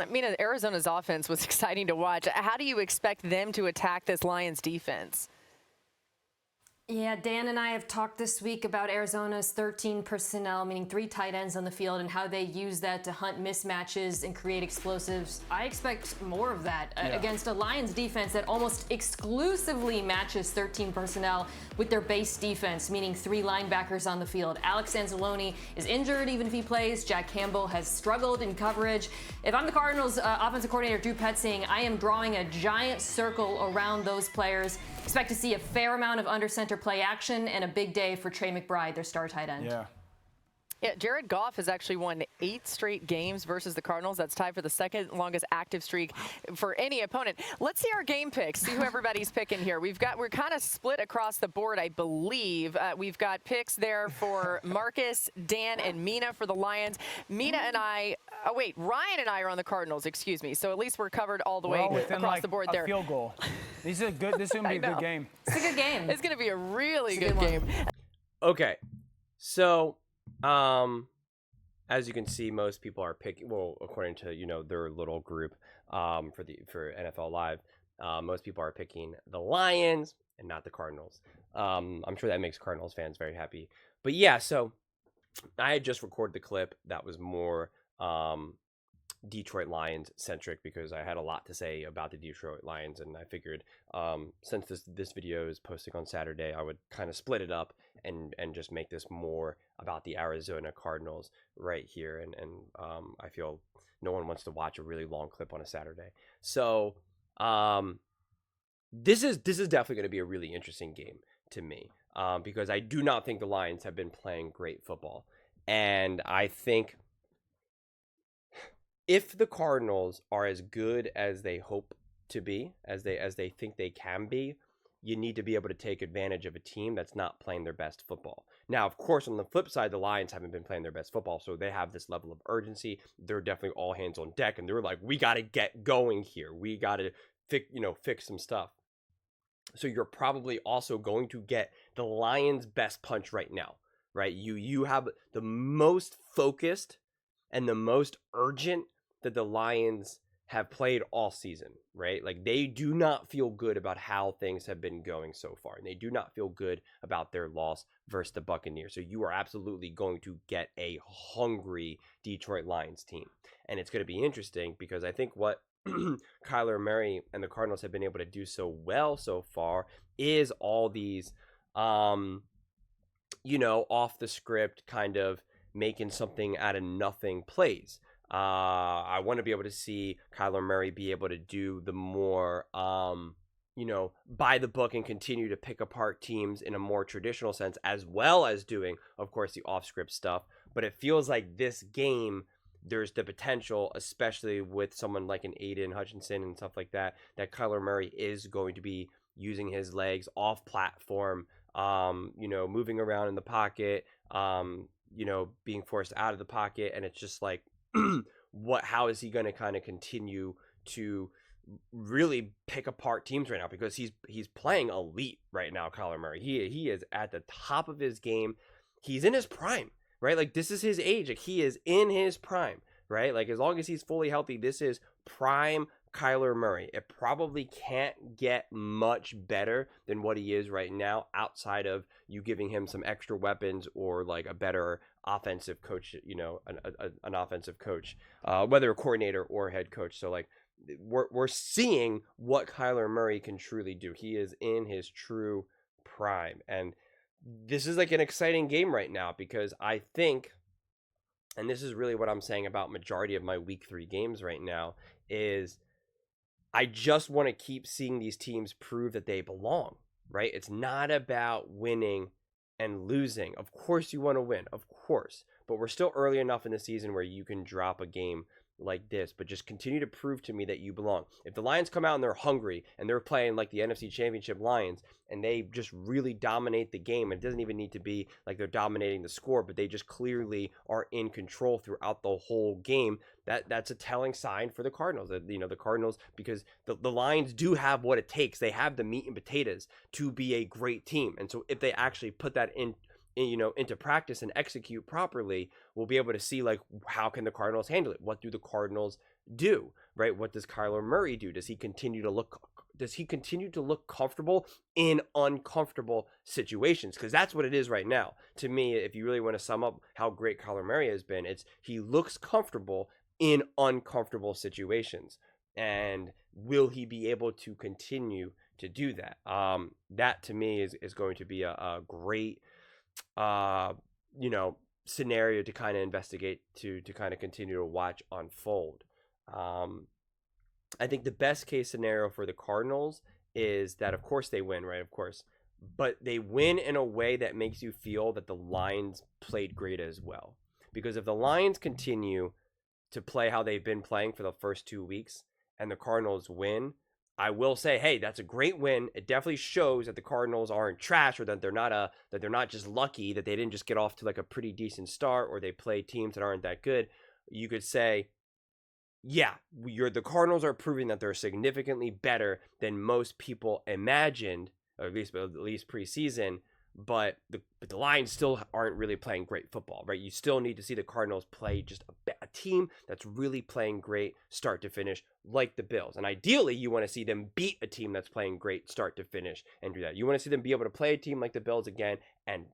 I mean, Arizona's offense was exciting to watch. How do you expect them to attack this Lions defense? Yeah, Dan and I have talked this week about Arizona's 13 personnel, meaning 3 tight ends on the field, and how they use that to hunt mismatches and create explosives. I expect more of that against a Lions defense that almost exclusively matches 13 personnel with their base defense, meaning 3 linebackers on the field. Alex Anzalone is injured even if he plays. Jack Campbell has struggled in coverage. If I'm the Cardinals offensive coordinator, Drew Petzing, I am drawing a giant circle around those players. Expect to see a fair amount of under center play action and a big day for Trey McBride, their star tight end. Yeah, Jared Goff has actually won 8 straight games versus the Cardinals. That's tied for the second longest active streak for any opponent. Let's see our game picks, see who everybody's picking here. We're kind of split across the board, I believe. We've got picks there for Marcus, Dan, and Mina for the Lions. Mina and I, Ryan and I are on the Cardinals, excuse me. So at least we're covered all the way across the board there. Field goal. This is good. This is going to be a good game. It's a good game. It's going to be a really good game. Okay, so as you can see, most people are picking. Well, according to their little group for NFL Live, most people are picking the Lions and not the Cardinals. I'm sure that makes Cardinals fans very happy. But yeah, so I had just recorded the clip that was more Detroit Lions centric because I had a lot to say about the Detroit Lions, and I figured since this video is posting on Saturday, I would kind of split it up and just make this more about the Arizona Cardinals right here, and I feel no one wants to watch a really long clip on a Saturday. So this is definitely going to be a really interesting game to me because I do not think the Lions have been playing great football, and I think if the Cardinals are as good as they hope to be, as they think they can be, you need to be able to take advantage of a team that's not playing their best football. Now, of course, on the flip side, the Lions haven't been playing their best football, so they have this level of urgency. They're definitely all hands on deck, and they're like, we got to get going here. We got to fix some stuff. So you're probably also going to get the Lions' best punch right now, right? You have the most focused and the most urgent that the Lions have played all season, right? Like, they do not feel good about how things have been going so far, and they do not feel good about their loss versus the Buccaneers. So you are absolutely going to get a hungry Detroit Lions team, and it's going to be interesting because I think what Kyler Murray and the Cardinals have been able to do so well so far is all these, off the script kind of making something out of nothing plays. I want to be able to see Kyler Murray be able to do the more, by the book and continue to pick apart teams in a more traditional sense, as well as doing, of course, the off-script stuff. But it feels like this game, there's the potential, especially with someone like an Aiden Hutchinson and stuff like that, that Kyler Murray is going to be using his legs off platform, moving around in the pocket, being forced out of the pocket. And it's just like, how is he going to kind of continue to really pick apart teams right now? Because he's playing elite right now, Kyler Murray. He is at the top of his game. He's in his prime, right? Like, this is his age. Like, he is in his prime, right? Like, as long as he's fully healthy, this is prime Kyler Murray. It probably can't get much better than what he is right now, outside of you giving him some extra weapons or like a better offensive coach, an offensive coach, whether a coordinator or head coach. So like, we're seeing what Kyler Murray can truly do. He is in his true prime, and this is like an exciting game right now because I think, and this is really what I'm saying about majority of my week 3 games right now, is I just want to keep seeing these teams prove that they belong, right? It's not about winning and losing. Of course you want to win, of course, but we're still early enough in the season where you can drop a game like this, but just continue to prove to me that you belong. If the Lions come out and they're hungry and they're playing like the NFC Championship Lions and they just really dominate the game, it doesn't even need to be like they're dominating the score, but they just clearly are in control throughout the whole game, that's a telling sign for the Cardinals. The Cardinals, because the Lions do have what it takes. They have the meat and potatoes to be a great team. And so if they actually put that into practice and execute properly, we'll be able to see like how can the Cardinals handle it? What do the Cardinals do? Right? What does Kyler Murray do? Does he continue to look comfortable in uncomfortable situations? Because that's what it is right now. To me, if you really want to sum up how great Kyler Murray has been, it's he looks comfortable in uncomfortable situations. And will he be able to continue to do that? That to me is going to be a great scenario to kind of investigate, to kind of continue to watch unfold. I think the best case scenario for the Cardinals is that, of course, they win, right? Of course. But they win in a way that makes you feel that the Lions played great as well. Because if the Lions continue to play how they've been playing for the first 2 weeks and the Cardinals win, I will say, hey, that's a great win. It definitely shows that the Cardinals aren't trash, or that they're not just lucky that they didn't just get off to like a pretty decent start, or they play teams that aren't that good. You could say, yeah, the Cardinals are proving that they're significantly better than most people imagined, or at least preseason. But the Lions still aren't really playing great football, right? You still need to see the Cardinals play just a team that's really playing great start to finish, like the Bills. And ideally, you want to see them beat a team that's playing great start to finish and do that. You want to see them be able to play a team like the Bills again and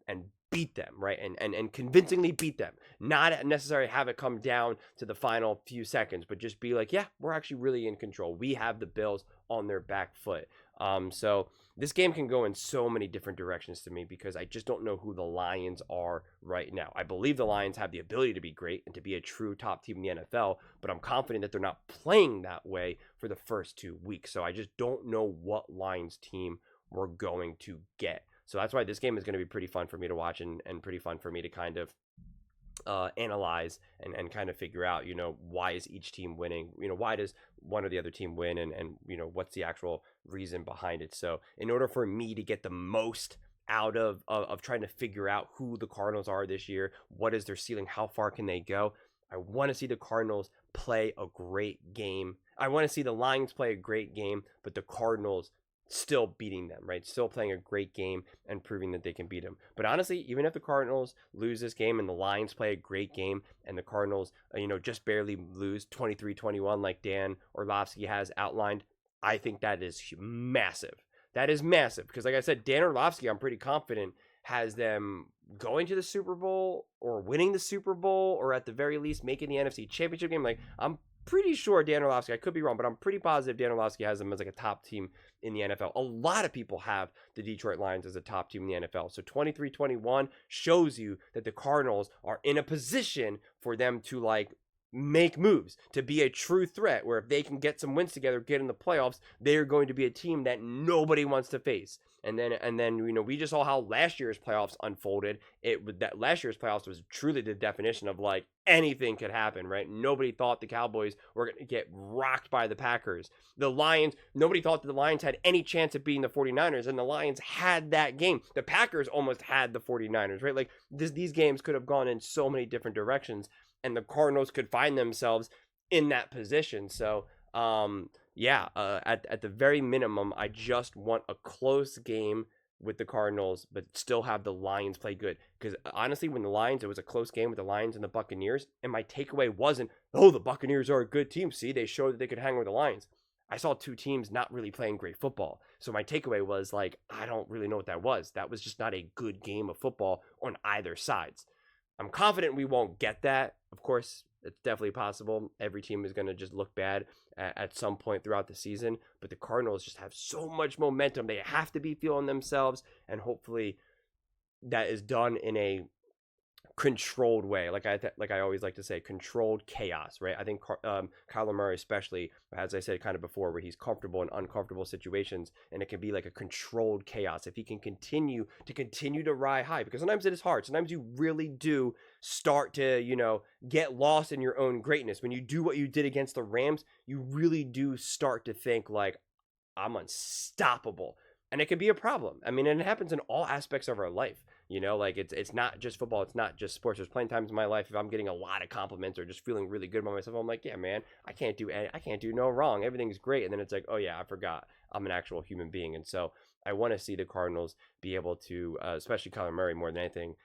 beat them, right? And convincingly beat them. Not necessarily have it come down to the final few seconds, but just be like, yeah, we're actually really in control. We have the Bills on their back foot. So this game can go in so many different directions to me, because I just don't know who the Lions are right now. I believe the Lions have the ability to be great and to be a true top team in the NFL, but I'm confident that they're not playing that way for the first 2 weeks. So I just don't know what Lions team we're going to get. So that's why this game is going to be pretty fun for me to watch, and pretty fun for me to kind of analyze and kind of figure out, why is each team winning? Why does one or the other team win? And what's the actual reason behind it? So in order for me to get the most out of trying to figure out who the Cardinals are this year, what is their ceiling, how far can they go, I want to see the Cardinals play a great game. I want to see the Lions play a great game, but the Cardinals still beating them, right? Still playing a great game and proving that they can beat them. But honestly, even if the Cardinals lose this game and the Lions play a great game and the Cardinals, just barely lose 23-21 like Dan Orlovsky has outlined, I think that is massive. That is massive, because like I said, Dan Orlovsky, I'm pretty confident, has them going to the Super Bowl or winning the Super Bowl, or at the very least making the NFC Championship game. Like, I'm pretty sure Dan Orlovsky, I could be wrong, but I'm pretty positive Dan Orlovsky has them as like a top team in the NFL. A lot of people have the Detroit Lions as a top team in the NFL. So 23-21 shows you that the Cardinals are in a position for them to like make moves, to be a true threat, where if they can get some wins together, get in the playoffs, they're going to be a team that nobody wants to face. And then we just saw how last year's playoffs unfolded. That last year's playoffs was truly the definition of like anything could happen, right? Nobody thought the Cowboys were going to get rocked by the Packers. The Lions, nobody thought that the Lions had any chance of beating the 49ers, and the Lions had that game. The Packers almost had the 49ers, right? Like these games could have gone in so many different directions, and the Cardinals could find themselves in that position. So, at the very minimum, I just want a close game with the Cardinals, but still have the Lions play good. Because honestly, when it was a close game with the Lions and the Buccaneers, and my takeaway wasn't, oh, the Buccaneers are a good team. See, they showed that they could hang with the Lions. I saw two teams not really playing great football. So my takeaway was like, I don't really know what that was. That was just not a good game of football on either sides. I'm confident we won't get that. Of course, it's definitely possible. Every team is going to just look bad at some point throughout the season. But the Cardinals just have so much momentum. They have to be feeling themselves. And hopefully that is done in a controlled way, like I always like to say, controlled chaos, right? I think Kyler Murray, especially, as I said kind of before, where he's comfortable in uncomfortable situations, and it can be like a controlled chaos if he can continue to ride high, because sometimes it is hard. Sometimes you really do start to get lost in your own greatness. When you do what you did against the Rams, you really do start to think like, I'm unstoppable, and it can be a problem. I mean, and it happens in all aspects of our life. Like it's not just football. It's not just sports. There's plenty of times in my life if I'm getting a lot of compliments or just feeling really good about myself, I'm like, yeah, man, I can't do no wrong. Everything's great. And then it's like, oh yeah, I forgot I'm an actual human being. And so I want to see the Cardinals be able to, especially Kyler Murray more than anything,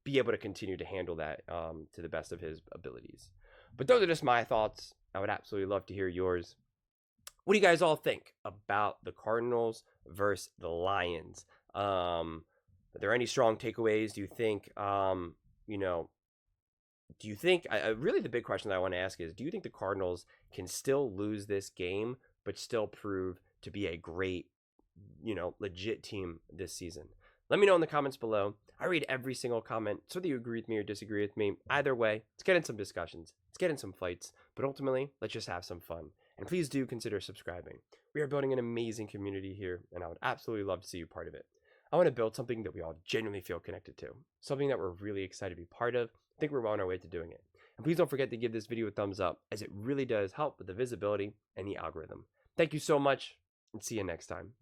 be able to continue to handle that to the best of his abilities. But those are just my thoughts. I would absolutely love to hear yours. What do you guys all think about the Cardinals versus the Lions? Are there any strong takeaways? Do you think, really the big question that I want to ask is, do you think the Cardinals can still lose this game, but still prove to be a great, legit team this season? Let me know in the comments below. I read every single comment, so whether you agree with me or disagree with me, either way, let's get in some discussions, let's get in some fights, but ultimately, let's just have some fun. And please do consider subscribing. We are building an amazing community here, and I would absolutely love to see you part of it. I want to build something that we all genuinely feel connected to, something that we're really excited to be part of. I think we're on our way to doing it. And please don't forget to give this video a thumbs up, as it really does help with the visibility and the algorithm. Thank you so much, and see you next time.